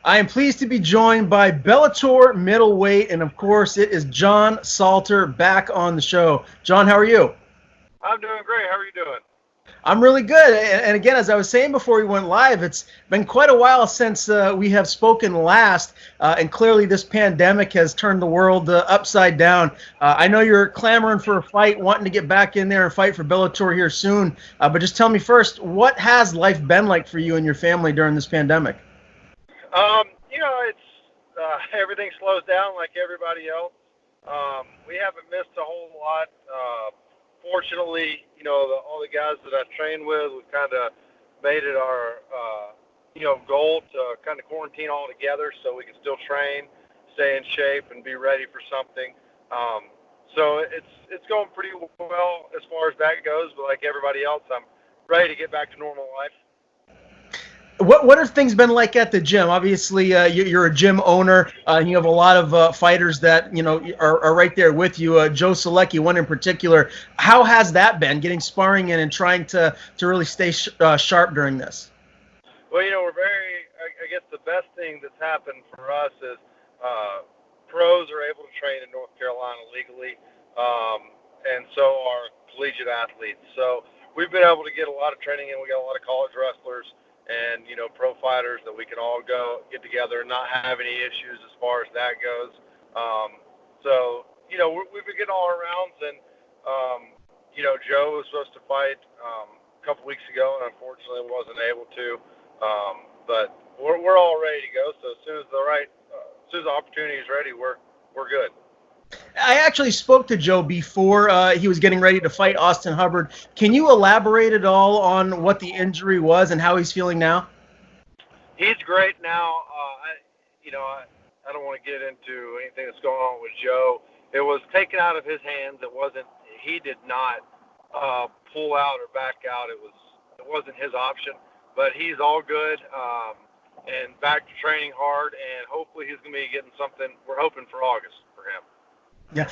I am pleased to be joined by Bellator middleweight, and of course, it is John Salter back on the show. John, how are you? I'm doing great. How are you doing? I'm really good. And again, as I was saying before we went live, it's been quite a while since we have spoken last, and clearly this pandemic has turned the world upside down. I know you're clamoring for a fight, wanting to get back in there and fight for Bellator here soon, but just tell me first, what has life been like for you and your family during this pandemic? It's everything slows down like everybody else. We haven't missed a whole lot. Fortunately, all the guys that I've trained with, we've kind of made it our, goal to kind of quarantine all together so we can still train, stay in shape, and be ready for something. So it's going pretty well as far as that goes. But like everybody else, I'm ready to get back to normal life. What have things been like at the gym? Obviously, you're a gym owner, and you have a lot of fighters that are right there with you. Joe Solecki, one in particular. How has that been, getting sparring in and trying to really stay sharp during this? Well, we're I guess the best thing that's happened for us is pros are able to train in North Carolina legally, and so are collegiate athletes. So we've been able to get a lot of training in. We got a lot of college wrestlers and pro fighters that we can all go get together and not have any issues as far as that goes. We've been getting all our rounds, and Joe was supposed to fight a couple weeks ago, and unfortunately wasn't able to. But we're all ready to go. So as soon as the opportunity is ready, we're good. I actually spoke to Joe before he was getting ready to fight Austin Hubbard. Can you elaborate at all on what the injury was and how he's feeling now? He's great now. I don't want to get into anything that's going on with Joe. It was taken out of his hands. He did not pull out or back out. It wasn't his option. But he's all good and back to training hard. And hopefully he's going to be getting something. We're hoping for August for him. Yeah,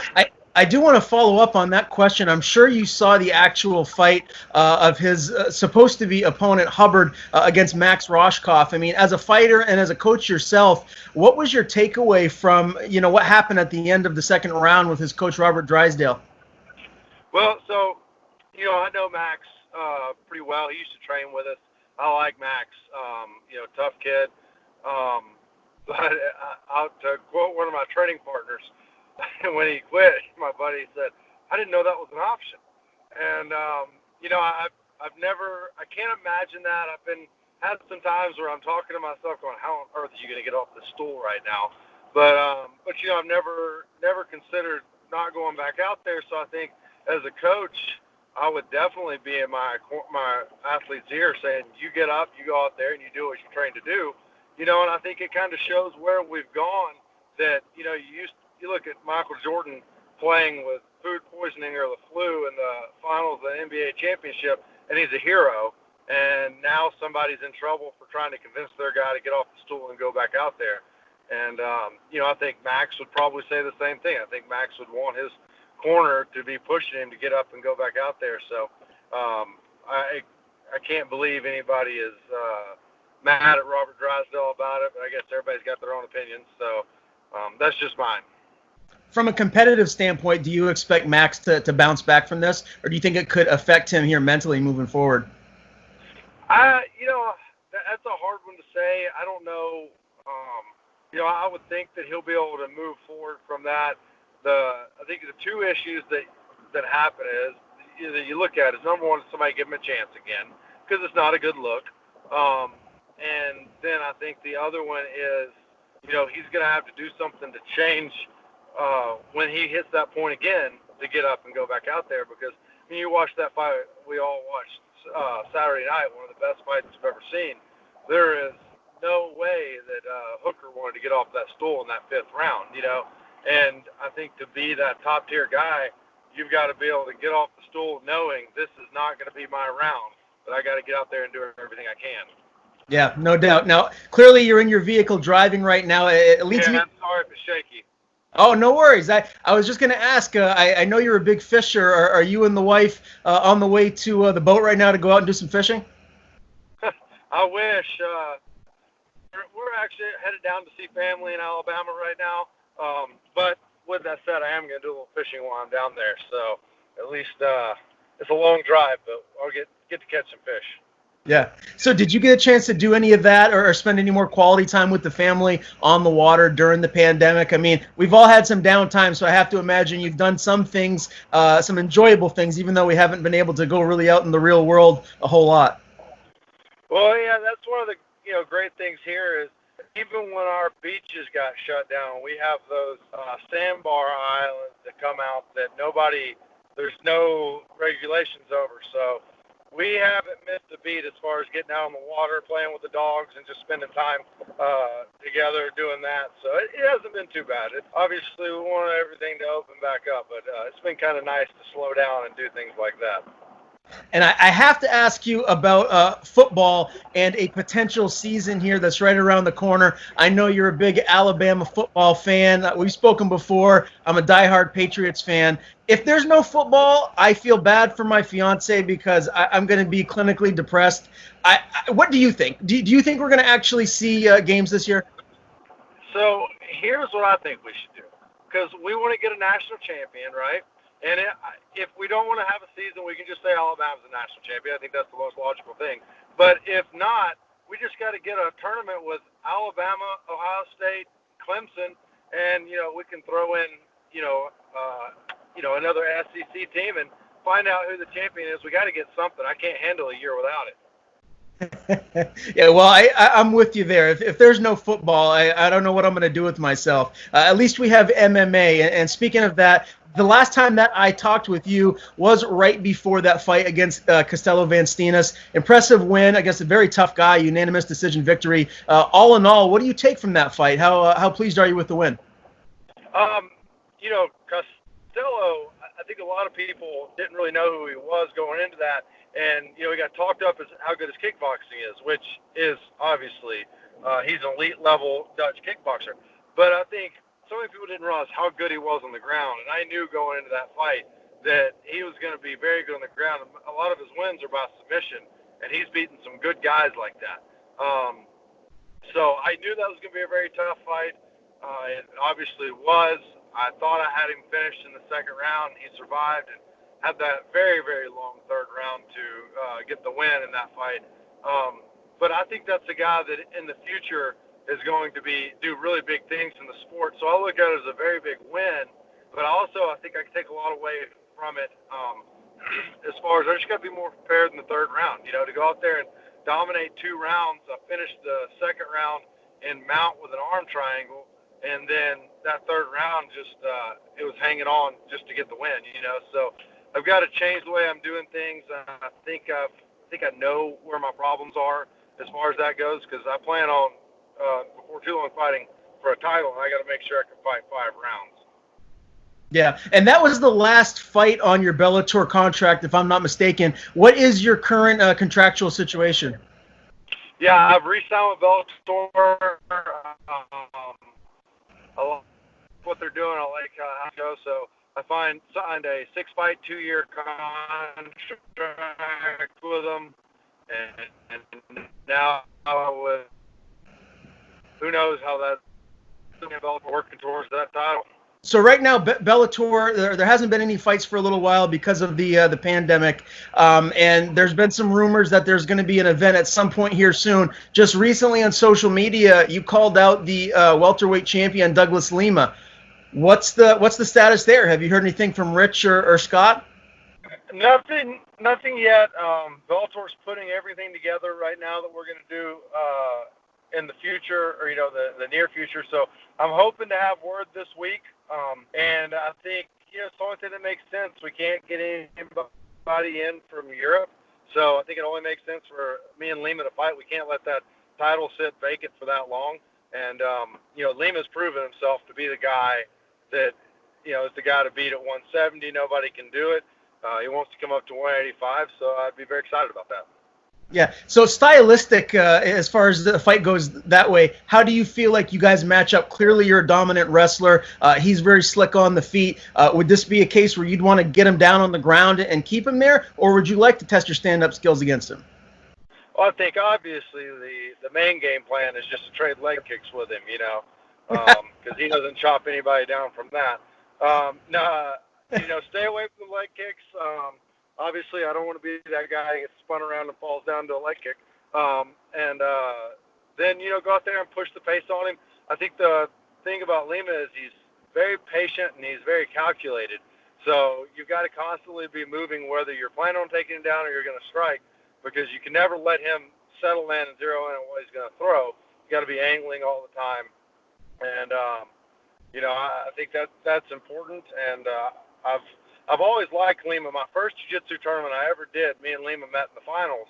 I do want to follow up on that question. I'm sure you saw the actual fight of his supposed to be opponent Hubbard against Max Roshkoff. I mean, as a fighter and as a coach yourself, what was your takeaway from what happened at the end of the second round with his coach Robert Drysdale? Well, so I know Max pretty well. He used to train with us. I like Max. Tough kid. But to quote one of my training partners, when he quit, my buddy said, "I didn't know that was an option." And I can't imagine that. I've had some times where I'm talking to myself, going, "How on earth are you going to get off the stool right now?" But I've never considered not going back out there. So I think as a coach, I would definitely be in my athlete's ear saying, "You get up, you go out there, and you do what you're trained to do." And I think it kind of shows where we've gone. That you look at Michael Jordan playing with food poisoning or the flu in the finals of the NBA championship, and he's a hero. And now somebody's in trouble for trying to convince their guy to get off the stool and go back out there. And, I think Max would probably say the same thing. I think Max would want his corner to be pushing him to get up and go back out there. So I can't believe anybody is mad at Robert Drysdale about it, but I guess everybody's got their own opinions. So that's just mine. From a competitive standpoint, do you expect Max to bounce back from this, or do you think it could affect him here mentally moving forward? That's a hard one to say. I don't know. I would think that he'll be able to move forward from that. I think the two issues that happen is that you look at is, number one, somebody give him a chance again, because it's not a good look. And then I think the other one is, he's going to have to do something to change when he hits that point again to get up and go back out there. Because when you watch that fight we all watched Saturday night, one of the best fights we've ever seen, there is no way that Hooker wanted to get off that stool in that fifth round, And I think to be that top-tier guy, you've got to be able to get off the stool knowing this is not going to be my round, but I got to get out there and do everything I can. Yeah, no doubt. Now, clearly you're in your vehicle driving right now. It leads me. I'm sorry if it's shaky. Oh, no worries. I was just going to ask, I know you're a big fisher. Are you and the wife on the way to the boat right now to go out and do some fishing? I wish. We're actually headed down to see family in Alabama right now. But with that said, I am going to do a little fishing while I'm down there. So at least it's a long drive, but I'll get to catch some fish. Yeah. So did you get a chance to do any of that or spend any more quality time with the family on the water during the pandemic? I mean, we've all had some downtime, so I have to imagine you've done some things, some enjoyable things, even though we haven't been able to go really out in the real world a whole lot. Well, yeah, that's one of the great things here is even when our beaches got shut down, we have those sandbar islands that come out that there's no regulations over. So we haven't missed a beat as far as getting out on the water, playing with the dogs, and just spending time together doing that. So it hasn't been too bad. Obviously, we want everything to open back up, but it's been kind of nice to slow down and do things like that. And I have to ask you about football and a potential season here that's right around the corner. I know you're a big Alabama football fan. We've spoken before. I'm a diehard Patriots fan. If there's no football, I feel bad for my fiance because I'm going to be clinically depressed. What do you think? Do you think we're going to actually see games this year? So here's what I think we should do, because we want to get a national champion, right? And if we don't want to have a season, we can just say Alabama's the national champion. I think that's the most logical thing. But if not, we just got to get a tournament with Alabama, Ohio State, Clemson, and we can throw in another SEC team and find out who the champion is. We got to get something. I can't handle a year without it. Yeah, well, I'm with you there. If there's no football, I don't know what I'm going to do with myself. At least we have MMA. And speaking of that, the last time that I talked with you was right before that fight against Costello Van Steenis. Impressive win against a very tough guy, unanimous decision victory. All in all, what do you take from that fight? How pleased are you with the win? Costello, I think a lot of people didn't really know who he was going into that. And, he got talked up as how good his kickboxing is, which is obviously he's an elite level Dutch kickboxer. But I think so many people didn't realize how good he was on the ground. And I knew going into that fight that he was going to be very good on the ground. A lot of his wins are by submission, and he's beaten some good guys like that. So I knew that was going to be a very tough fight. It obviously was. I thought I had him finished in the second round. He survived and had that very, very long third round to get the win in that fight. But I think that's a guy that in the future is going to do really big things in the sport. So I look at it as a very big win. But also I think I can take a lot away from it as far as I just got to be more prepared in the third round. To go out there and dominate 2 rounds. I finished the second round and mount with an arm triangle. And then that third round just it was hanging on just to get the win, So I've got to change the way I'm doing things. I think I know where my problems are as far as that goes, because I plan on before too long fighting for a title, and I got to make sure I can fight 5 rounds. Yeah, and that was the last fight on your Bellator contract, if I'm not mistaken. What is your current contractual situation? Yeah, I've re-signed with Bellator. I like what they're doing. I like how it goes. So I signed a 6-fight, 2-year contract with them, and now with who knows how that's working towards that title. So right now, Bellator, there hasn't been any fights for a little while because of the pandemic, and there's been some rumors that there's going to be an event at some point here soon. Just recently on social media, you called out the welterweight champion Douglas Lima. What's the status there? Have you heard anything from Rich or Scott? Nothing yet. Bellator's putting everything together right now that we're going to do in the future, or the near future. So I'm hoping to have word this week. And I think it's the only thing that makes sense. We can't get anybody in from Europe, so I think it only makes sense for me and Lima to fight. We can't let that title sit vacant for that long. And Lima's proven himself to be the guy that is the guy to beat at 170. Nobody can do it. He wants to come up to 185, so I'd be very excited about that. Yeah. So stylistic, as far as the fight goes that way, how do you feel like you guys match up? Clearly, you're a dominant wrestler. He's very slick on the feet. Would this be a case where you'd want to get him down on the ground and keep him there, or would you like to test your stand-up skills against him? Well, I think obviously the main game plan is just to trade leg kicks with him, because he doesn't chop anybody down from that. No, stay away from the leg kicks. Obviously, I don't want to be that guy who gets spun around and falls down to a leg kick. And then, go out there and push the pace on him. I think the thing about Lima is he's very patient and he's very calculated. So you've got to constantly be moving whether you're planning on taking him down or you're going to strike, because you can never let him settle in and zero in on what he's going to throw. You got to be angling all the time. And, I think that's important. And I've always liked Lima. My first jiu-jitsu tournament I ever did, me and Lima met in the finals.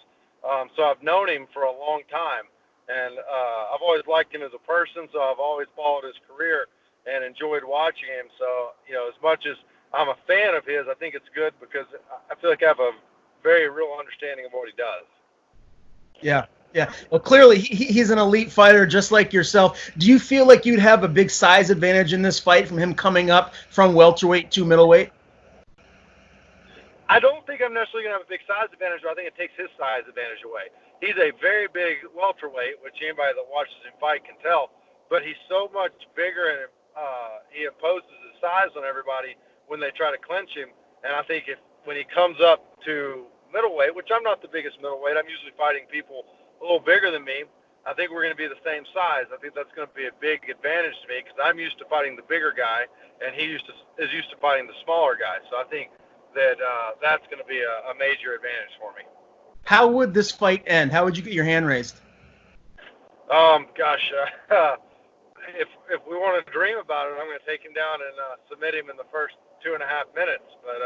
So I've known him for a long time. And I've always liked him as a person, so I've always followed his career and enjoyed watching him. So, as much as I'm a fan of his, I think it's good because I feel like I have a very real understanding of what he does. Yeah. Well, clearly he's an elite fighter just like yourself. Do you feel like you'd have a big size advantage in this fight from him coming up from welterweight to middleweight? I don't think I'm necessarily going to have a big size advantage, but I think it takes his size advantage away. He's a very big welterweight, which anybody that watches him fight can tell, but he's so much bigger and he imposes his size on everybody when they try to clinch him. And I think when he comes up to middleweight, which I'm not the biggest middleweight, I'm usually fighting people a little bigger than me, I think we're going to be the same size. I think that's going to be a big advantage to me because I'm used to fighting the bigger guy, and he is used to fighting the smaller guy. So I think that that's going to be a major advantage for me. How would this fight end? How would you get your hand raised? If we want to dream about it, I'm going to take him down and submit him in the first 2.5 minutes. But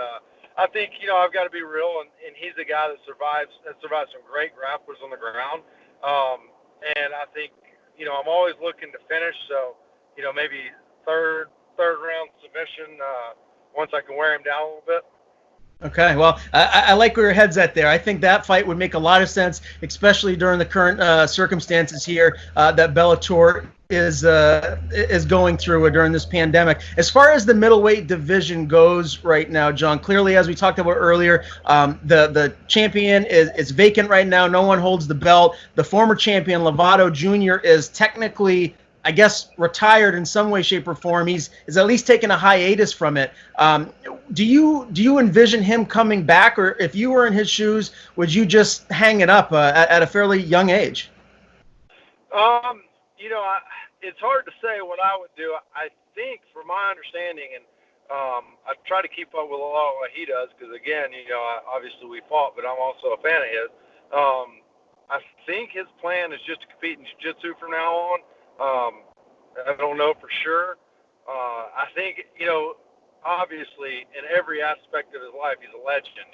I think, I've got to be real, and he's a guy that survived some great grapplers on the ground. And I think, I'm always looking to finish. So, maybe third round submission once I can wear him down a little bit. Okay, well, I like where your head's at there. I think that fight would make a lot of sense, especially during the current circumstances here that Bellator is going through during this pandemic. As far as the middleweight division goes right now, John, clearly, as we talked about earlier, the champion is vacant right now. No one holds the belt. The former champion, Lovato Jr., is technically, I guess, retired in some way, shape, or form. He's at least taken a hiatus from it. Do you envision him coming back, or if you were in his shoes, would you just hang it up at a fairly young age? It's hard to say what I would do. I think, from my understanding, and I try to keep up with a lot of what he does, because again, obviously we fought, but I'm also a fan of his. I think his plan is just to compete in jiu-jitsu from now on. I don't know for sure. I think, obviously in every aspect of his life, he's a legend,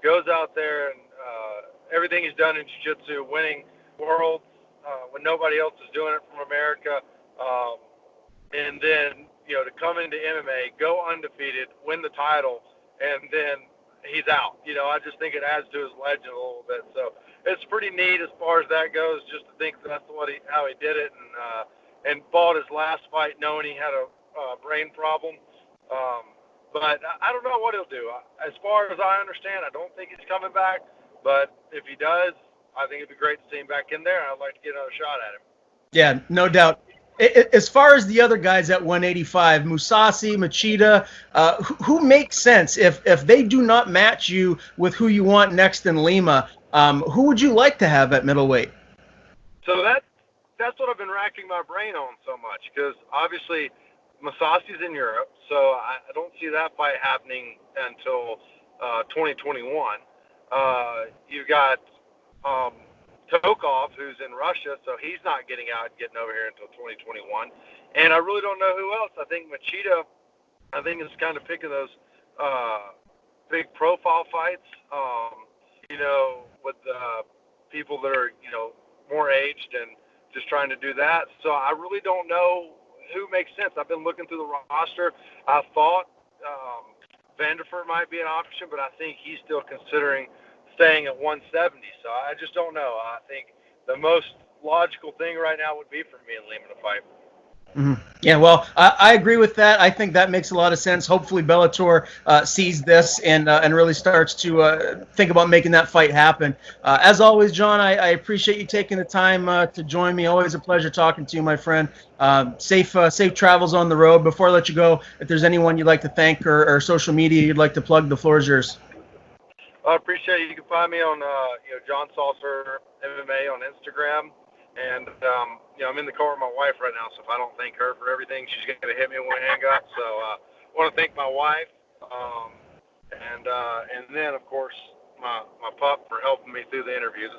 goes out there and everything he's done in jiu-jitsu, winning worlds when nobody else is doing it from America. And then, to come into MMA, go undefeated, win the title, and then he's out. I just think it adds to his legend a little bit. So it's pretty neat as far as that goes, just to think that's how he did it, and fought his last fight knowing he had a brain problem. But I don't know what he'll do. As far as I understand, I don't think he's coming back. But if he does, I think it'd be great to see him back in there, and I'd like to get another shot at him. Yeah, no doubt. As far as the other guys at 185, Mousasi, Machida, who makes sense if they do not match you with who you want next in Lima? Who would you like to have at middleweight? So that's what I've been racking my brain on so much, because obviously Mousasi's in Europe, so I don't see that fight happening until 2021. You've got Tokov, who's in Russia, so he's not getting out and getting over here until 2021. And I really don't know who else. I think Machida, is kind of picking those big profile fights, with people that are, more aged and just trying to do that. So I really don't know who makes sense. I've been looking through the roster. I thought Vanderford might be an option, but I think he's still considering staying at 170. So I just don't know. I think the most logical thing right now would be for me and Lima to fight. Yeah, well, I agree with that. I think that makes a lot of sense. Hopefully, Bellator sees this and really starts to think about making that fight happen. As always, John, I appreciate you taking the time to join me. Always a pleasure talking to you, my friend. Safe travels on the road. Before I let you go, if there's anyone you'd like to thank or social media you'd like to plug, the floor is yours. I appreciate it. You can find me on John Saucer MMA on Instagram. And, I'm in the car with my wife right now, so if I don't thank her for everything, she's going to hit me when we hang up. So I want to thank my wife, and then, of course, my pup for helping me through the interviews.